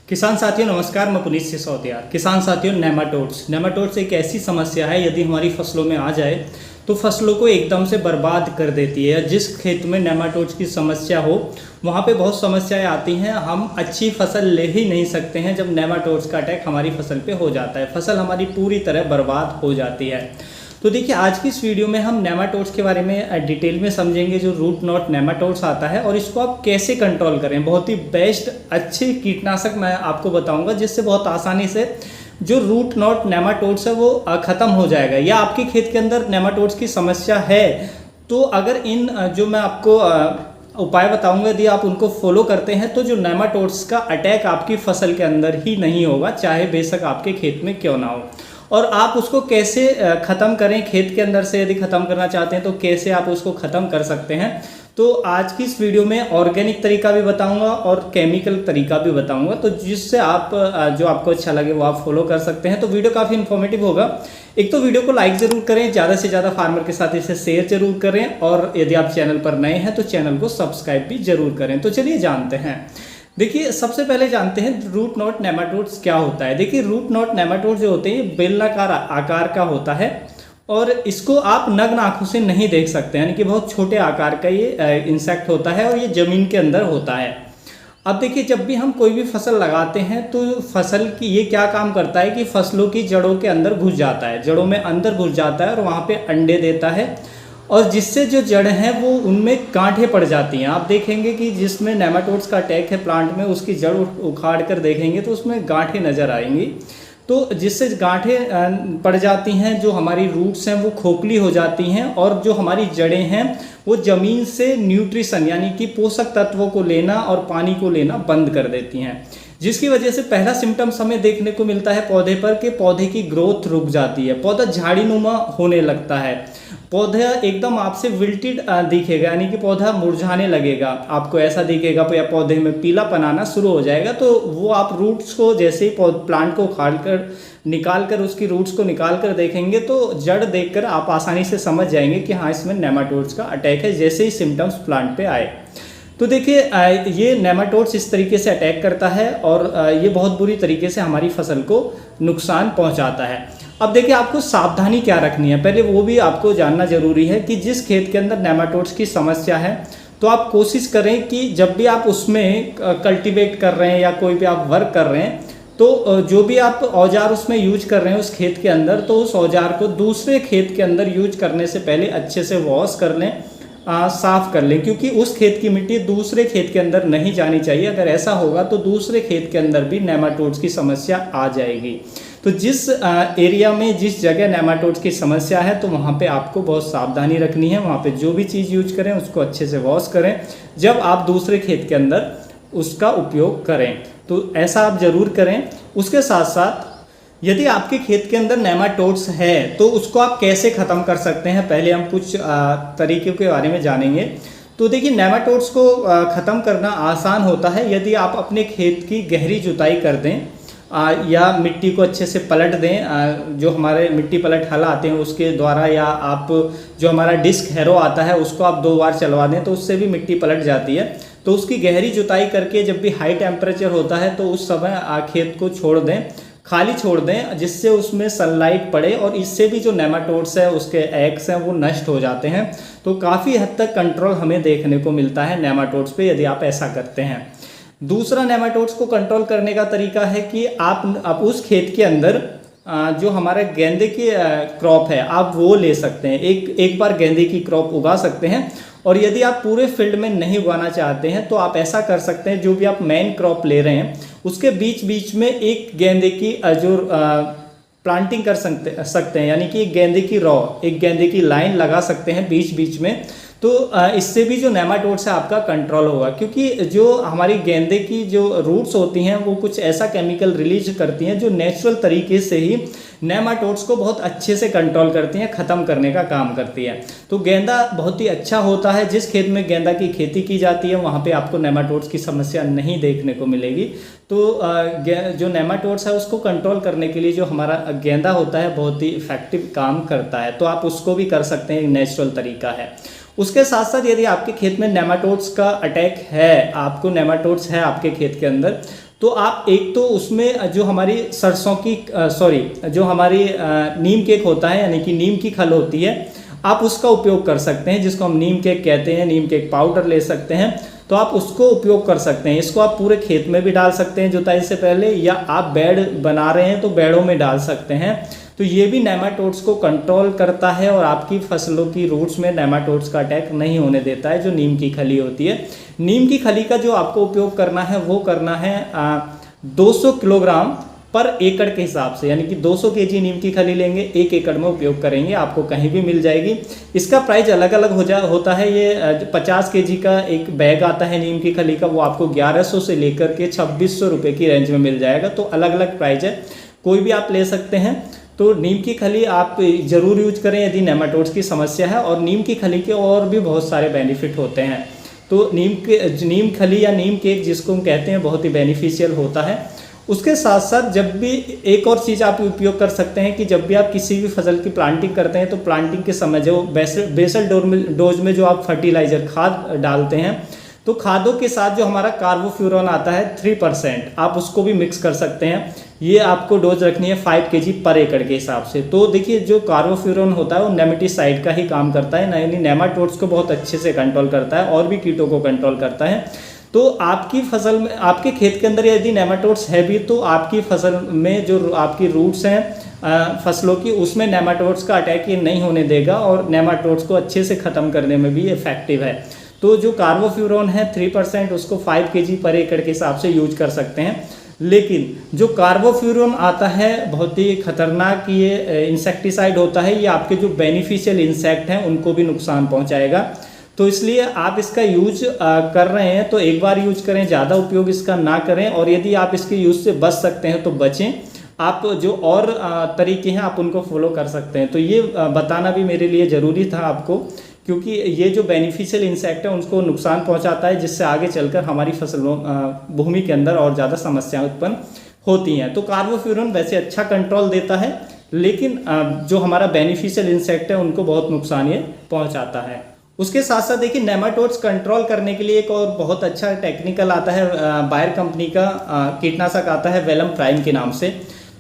किसान साथियों नमस्कार, मैं पुनीत सिसोदिया। किसान साथियों, नेमाटोड्स एक ऐसी समस्या है, यदि हमारी फसलों में आ जाए तो फसलों को एकदम से बर्बाद कर देती है। जिस खेत में नेमाटोड्स की समस्या हो वहाँ पे बहुत समस्याएं आती हैं। हम अच्छी फसल ले ही नहीं सकते हैं जब नेमाटोड्स का अटैक हमारी फसल पे हो जाता है। फसल हमारी पूरी तरह बर्बाद हो जाती है। तो देखिए, आज की इस वीडियो में हम नेमाटोड्स के बारे में डिटेल में समझेंगे, जो रूट नॉट नेमाटोड्स आता है और इसको आप कैसे कंट्रोल करें। बहुत ही बेस्ट अच्छे कीटनाशक मैं आपको बताऊंगा, जिससे बहुत आसानी से जो रूट नॉट नेमाटोड्स है वो ख़त्म हो जाएगा। या आपके खेत के अंदर नेमाटोड्स की समस्या है तो अगर इन जो मैं आपको उपाय बताऊंगा, यदि आप उनको फॉलो करते हैं तो जो नेमाटोड्स का अटैक आपकी फसल के अंदर ही नहीं होगा, चाहे बेशक आपके खेत में क्यों ना हो। और आप उसको कैसे ख़त्म करें, खेत के अंदर से यदि ख़त्म करना चाहते हैं तो कैसे आप उसको ख़त्म कर सकते हैं। तो आज की इस वीडियो में ऑर्गेनिक तरीका भी बताऊंगा और केमिकल तरीका भी बताऊंगा, तो जिससे आप जो आपको अच्छा लगे वो आप फॉलो कर सकते हैं। तो वीडियो काफ़ी इन्फॉर्मेटिव होगा। एक तो वीडियो को लाइक ज़रूर करें, ज़्यादा से ज़्यादा फार्मर के साथ इसे शेयर जरूर करें, और यदि आप चैनल पर नए हैं तो चैनल को सब्सक्राइब भी जरूर करें। तो चलिए जानते हैं। देखिए, सबसे पहले जानते हैं रूट नॉट नेमाटोड्स क्या होता है। देखिए, रूट नॉट नेमाटोड जो होते हैं ये बेलनाकार आकार का होता है और इसको आप नग्न आंखों से नहीं देख सकते, यानी कि बहुत छोटे आकार का ये इंसेक्ट होता है और ये ज़मीन के अंदर होता है। अब देखिए, जब भी हम कोई भी फसल लगाते हैं तो फसल की ये क्या काम करता है कि फसलों की जड़ों के अंदर घुस जाता है, जड़ों में अंदर घुस जाता है और वहाँ पे अंडे देता है, और जिससे जो जड़ हैं वो उनमें गांठें पड़ जाती हैं। आप देखेंगे कि जिसमें नेमाटोड्स का अटैक है प्लांट में, उसकी जड़ उखाड़ कर देखेंगे तो उसमें गांठें नज़र आएंगी। तो जिससे गांठें पड़ जाती हैं, जो हमारी रूट्स हैं वो खोखली हो जाती हैं, और जो हमारी जड़ें हैं वो ज़मीन से न्यूट्रिशन यानी कि पोषक तत्वों को लेना और पानी को लेना बंद कर देती हैं, जिसकी वजह से पहला सिम्टम्स हमें देखने को मिलता है पौधे पर कि पौधे की ग्रोथ रुक जाती है, पौधा झाड़ीनुमा होने लगता है, पौधा एकदम आपसे विल्टेड दिखेगा, यानी कि पौधा मुरझाने लगेगा, आपको ऐसा दिखेगा, या पौधे में पीलापन आना शुरू हो जाएगा। तो वो आप रूट्स को जैसे ही प्लांट को उखाड़ कर निकाल कर उसकी रूट्स को निकाल कर देखेंगे तो जड़ देखकर आप आसानी से समझ जाएंगे कि हाँ, इसमें नेमाटोड्स का अटैक है, जैसे ही सिम्टम्स प्लांट पे आए। तो देखिए, ये नेमाटोड्स इस तरीके से अटैक करता है और ये बहुत बुरी तरीके से हमारी फसल को नुकसान पहुंचाता है। अब देखिए, आपको सावधानी क्या रखनी है, पहले वो भी आपको जानना जरूरी है कि जिस खेत के अंदर नेमाटोड्स की समस्या है तो आप कोशिश करें कि जब भी आप उसमें कल्टीवेट कर रहे हैं या कोई भी आप वर्क कर रहे हैं तो जो भी आप औजार उसमें यूज कर रहे हैं उस खेत के अंदर, तो उस औजार को दूसरे खेत के अंदर यूज करने से पहले अच्छे से वॉश कर लें, साफ कर लें, क्योंकि उस खेत की मिट्टी दूसरे खेत के अंदर नहीं जानी चाहिए। अगर ऐसा होगा तो दूसरे खेत के अंदर भी नेमाटोड्स की समस्या आ जाएगी। तो जिस एरिया में जिस जगह नेमाटोड्स की समस्या है तो वहाँ पे आपको बहुत सावधानी रखनी है। वहाँ पे जो भी चीज़ यूज करें उसको अच्छे से वॉश करें जब आप दूसरे खेत के अंदर उसका उपयोग करें, तो ऐसा आप ज़रूर करें। उसके साथ साथ यदि आपके खेत के अंदर नेमाटोड्स है तो उसको आप कैसे ख़त्म कर सकते हैं, पहले हम कुछ तरीक़ों के बारे में जानेंगे। तो देखिए, नेमाटोड्स को ख़त्म करना आसान होता है यदि आप अपने खेत की गहरी जुताई कर दें या मिट्टी को अच्छे से पलट दें। जो हमारे मिट्टी पलट हल आते हैं उसके द्वारा, या आप जो हमारा डिस्क हैरो आता है उसको आप 2 बार चलवा दें तो उससे भी मिट्टी पलट जाती है। तो उसकी गहरी जुताई करके जब भी हाई टेम्परेचर होता है तो उस समय खेत को छोड़ दें, खाली छोड़ दें, जिससे उसमें सनलाइट पड़े और इससे भी जो नेमाटोड्स है उसके एग्स हैं वो नष्ट हो जाते हैं। तो काफ़ी हद तक कंट्रोल हमें देखने को मिलता है नेमाटोड्स पे यदि आप ऐसा करते हैं। दूसरा, नेमाटोड्स को कंट्रोल करने का तरीका है कि आप उस खेत के अंदर जो हमारे गेंदे की क्रॉप है आप वो ले सकते हैं, एक बार गेंदे की क्रॉप उगा सकते हैं। और यदि आप पूरे फील्ड में नहीं उगाना चाहते हैं तो आप ऐसा कर सकते हैं, जो भी आप मेन क्रॉप ले रहे हैं उसके बीच बीच में एक गेंदे की जो प्लांटिंग कर सकते हैं, यानी कि एक गेंदे की एक गेंदे की लाइन लगा सकते हैं बीच बीच में। तो इससे भी जो नेमाटोड्स है आपका कंट्रोल होगा, क्योंकि जो हमारी गेंदे की जो रूट्स होती हैं वो कुछ ऐसा केमिकल रिलीज करती हैं जो नेचुरल तरीके से ही नेमाटोड्स को बहुत अच्छे से कंट्रोल करती हैं, ख़त्म करने का काम करती है। तो गेंदा बहुत ही अच्छा होता है। जिस खेत में गेंदा की खेती की जाती है वहाँ पे आपको नेमाटोड्स की समस्या नहीं देखने को मिलेगी। तो जो नेमाटोड्स है उसको कंट्रोल करने के लिए जो हमारा गेंदा होता है बहुत ही इफेक्टिव काम करता है, तो आप उसको भी कर सकते हैं, नेचुरल तरीका है। उसके साथ साथ यदि आपके खेत में नेमाटोड्स का अटैक है, आपको नेमाटोड्स है आपके खेत के अंदर, तो आप एक तो उसमें जो हमारी सरसों की जो हमारी नीम केक होता है, यानी कि नीम की खल होती है, आप उसका उपयोग कर सकते हैं, जिसको हम नीम केक कहते हैं। नीम केक पाउडर ले सकते हैं, तो आप उसको उपयोग कर सकते हैं। इसको आप पूरे खेत में भी डाल सकते हैं जुताई से पहले, या आप बेड बना रहे हैं तो बेड़ों में डाल सकते हैं। तो ये भी नेमाटोड्स को कंट्रोल करता है और आपकी फसलों की रूट्स में नेमाटोड्स का अटैक नहीं होने देता है, जो नीम की खली होती है। नीम की खली का जो आपको उपयोग करना है वो करना है 200 किलोग्राम पर एकड़ के हिसाब से, यानी कि 200 केजी नीम की खली लेंगे, 1 एकड़ में उपयोग करेंगे, आपको कहीं भी मिल जाएगी। इसका प्राइस अलग अलग होता है। ये 50 केजी का एक बैग आता है नीम की खली का, वो आपको 1100 से लेकर के 2600 रुपये की रेंज में मिल जाएगा। तो अलग अलग प्राइस है, कोई भी आप ले सकते हैं। तो नीम की खली आप ज़रूर यूज करें यदि नेमाटोड्स की समस्या है, और नीम की खली के और भी बहुत सारे बेनिफिट होते हैं। तो नीम खली या नीम केक जिसको हम कहते हैं बहुत ही बेनिफिशियल होता है। उसके साथ साथ जब भी एक और चीज़ आप उपयोग कर सकते हैं कि जब भी आप किसी भी फसल की प्लांटिंग करते हैं, तो प्लांटिंग के समय जो बेसल डोज में जो आप फर्टिलाइजर खाद डालते हैं, तो खादों के साथ जो हमारा कार्बोफ्यूरॉन आता है 3%, आप उसको भी मिक्स कर सकते हैं। ये आपको डोज रखनी है 5 केजी पर एकड़ के हिसाब से। तो देखिए, जो कार्बोफ्यूरॉन होता है वो नेमेटिसाइड का ही काम करता है, यानी नेमाटोड्स को बहुत अच्छे से कंट्रोल करता है और भी कीटों को कंट्रोल करता है। तो आपकी फसल में, आपके खेत के अंदर यदि नेमाटोड्स है भी, तो आपकी फसल में जो आपकी रूट्स हैं फसलों की, उसमें नेमाटोड्स का अटैक ये नहीं होने देगा और नेमाटोड्स को अच्छे से ख़त्म करने में भी इफेक्टिव है। तो जो कार्बोफ्यूरॉन है 3%, उसको 5 केजी पर एकड़ के हिसाब से यूज कर सकते हैं। लेकिन जो कार्बोफ्यूरॉन आता है बहुत ही खतरनाक ये इंसेक्टिसाइड होता है, ये आपके जो बेनिफिशियल इंसेक्ट हैं उनको भी नुकसान पहुंचाएगा। तो इसलिए आप इसका यूज कर रहे हैं तो एक बार यूज करें, ज़्यादा उपयोग इसका ना करें, और यदि आप इसके यूज से बच सकते हैं तो बचें। आप जो और तरीके हैं आप उनको फॉलो कर सकते हैं। तो ये बताना भी मेरे लिए ज़रूरी था आपको, क्योंकि ये जो बेनिफिशियल इंसेक्ट है उनको नुकसान पहुंचाता है, जिससे आगे चलकर हमारी फसलों भूमि के अंदर और ज़्यादा समस्याएं उत्पन्न होती हैं। तो कार्बोफ्यूरॉन वैसे अच्छा कंट्रोल देता है, लेकिन जो हमारा बेनिफिशियल इंसेक्ट है उनको बहुत नुकसान ये पहुंचाता है। उसके साथ साथ देखिए, नेमाटोड्स कंट्रोल करने के लिए एक और बहुत अच्छा टेक्निकल आता है, बायर कंपनी का कीटनाशक आता है वेलम प्राइम के नाम से।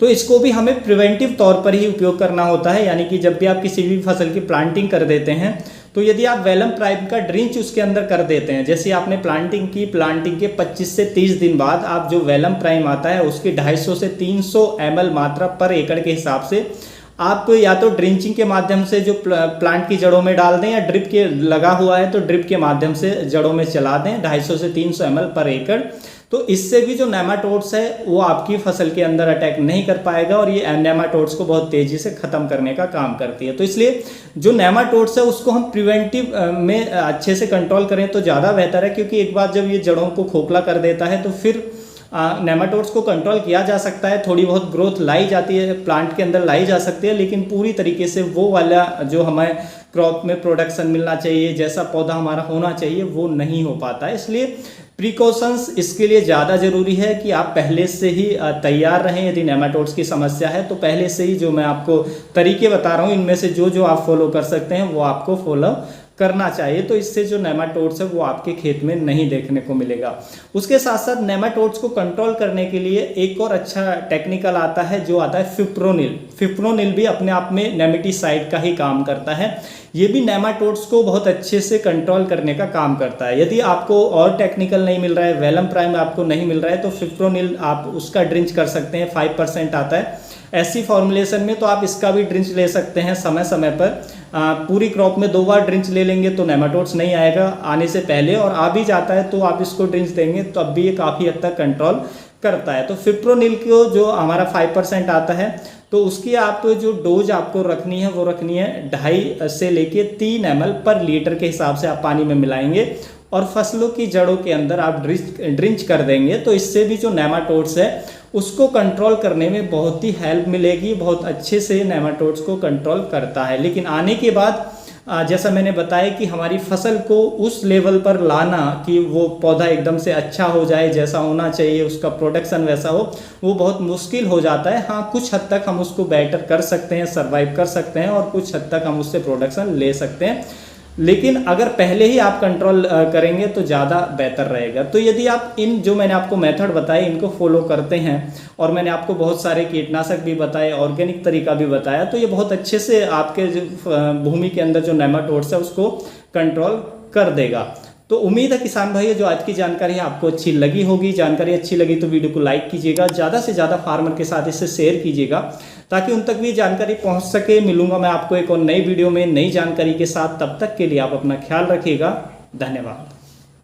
तो इसको भी हमें प्रिवेंटिव तौर पर ही उपयोग करना होता है, यानी कि जब भी आप किसी भी फसल की प्लांटिंग कर देते हैं, तो यदि आप वेलम प्राइम का ड्रिंच उसके अंदर कर देते हैं, जैसे आपने प्लांटिंग की, प्लांटिंग के 25 से 30 दिन बाद आप जो वेलम प्राइम आता है उसकी 250 से 300 ml मात्रा पर एकड़ के हिसाब से आप या तो ड्रिंचिंग के माध्यम से जो प्लांट की जड़ों में डाल दें, या ड्रिप के लगा हुआ है तो ड्रिप के माध्यम से जड़ों में चला दें 250 से 300 ml पर एकड़। तो इससे भी जो नेमाटोड्स है वो आपकी फसल के अंदर अटैक नहीं कर पाएगा, और ये नेमाटोड्स को बहुत तेजी से खत्म करने का काम करती है। तो इसलिए जो नेमाटोड्स है उसको हम प्रिवेंटिव में अच्छे से कंट्रोल करें तो ज़्यादा बेहतर है, क्योंकि एक बार जब ये जड़ों को खोखला कर देता है तो फिर नेमाटोड्स को कंट्रोल किया जा सकता है। थोड़ी बहुत ग्रोथ लाई जाती है, प्लांट के अंदर लाई जा सकती है, लेकिन पूरी तरीके से वो वाला जो हमें क्रॉप में प्रोडक्शन मिलना चाहिए, जैसा पौधा हमारा होना चाहिए, वो नहीं हो पाता है। इसलिए प्रिकॉशंस इसके लिए ज़्यादा ज़रूरी है कि आप पहले से ही तैयार रहें। यदि नेमाटोड्स की समस्या है तो पहले से ही जो मैं आपको तरीके बता रहा हूँ, इनमें से जो जो आप फॉलो कर सकते हैं वो आपको फॉलो करना चाहिए। तो इससे जो नेमाटोड्स है वो आपके खेत में नहीं देखने को मिलेगा। उसके साथ साथ नेमाटोड्स को कंट्रोल करने के लिए एक और अच्छा टेक्निकल आता है, जो आता है फिप्रोनिल। फिप्रोनिल भी अपने आप में नेमेटिसाइड का ही काम करता है। ये भी नेमाटोड्स को बहुत अच्छे से कंट्रोल करने का काम करता है। यदि आपको और टेक्निकल नहीं मिल रहा है, वेलम प्राइम आपको नहीं मिल रहा है, तो फिप्रोनिल आप उसका ड्रिंच कर सकते हैं, 5% आता है ऐसी फॉर्मुलेशन में। तो आप इसका भी ड्रिंच ले सकते हैं समय समय पर। पूरी क्रॉप में 2 बार ड्रिंच ले लेंगे तो नेमाटोड्स नहीं आएगा आने से पहले, और आ भी जाता है तो आप इसको ड्रिंच देंगे तो अब भी ये काफ़ी हद तक कंट्रोल करता है। तो फिप्रोनिल को जो हमारा 5% आता है, तो उसकी आप जो डोज आपको रखनी है वो रखनी है 2.5 से लेके 3 ml पर लीटर के हिसाब से आप पानी में मिलाएंगे और फसलों की जड़ों के अंदर आप ड्रिंच कर देंगे। तो इससे भी जो नेमाटोड्स है उसको कंट्रोल करने में बहुत ही हेल्प मिलेगी, बहुत अच्छे से नेमाटोड्स को कंट्रोल करता है। लेकिन आने के बाद जैसा मैंने बताया कि हमारी फसल को उस लेवल पर लाना कि वो पौधा एकदम से अच्छा हो जाए, जैसा होना चाहिए, उसका प्रोडक्शन वैसा हो, वो बहुत मुश्किल हो जाता है। हाँ, कुछ हद तक हम उसको बेटर कर सकते हैं, सर्वाइव कर सकते हैं, और कुछ हद तक हम उससे प्रोडक्शन ले सकते हैं। लेकिन अगर पहले ही आप कंट्रोल करेंगे तो ज़्यादा बेहतर रहेगा। तो यदि आप इन जो मैंने आपको मेथड बताए इनको फॉलो करते हैं, और मैंने आपको बहुत सारे कीटनाशक भी बताए, ऑर्गेनिक तरीका भी बताया, तो ये बहुत अच्छे से आपके जो भूमि के अंदर जो नेमाटोड्स है उसको कंट्रोल कर देगा। तो उम्मीद है किसान भाइयों जो आज की जानकारी है आपको अच्छी लगी होगी। जानकारी अच्छी लगी तो वीडियो को लाइक कीजिएगा, ज़्यादा से ज़्यादा फार्मर के साथ इसे शेयर कीजिएगा ताकि उन तक भी जानकारी पहुंच सके। मिलूंगा मैं आपको एक और नई वीडियो में नई जानकारी के साथ, तब तक के लिए आप अपना ख्याल रखिएगा। धन्यवाद।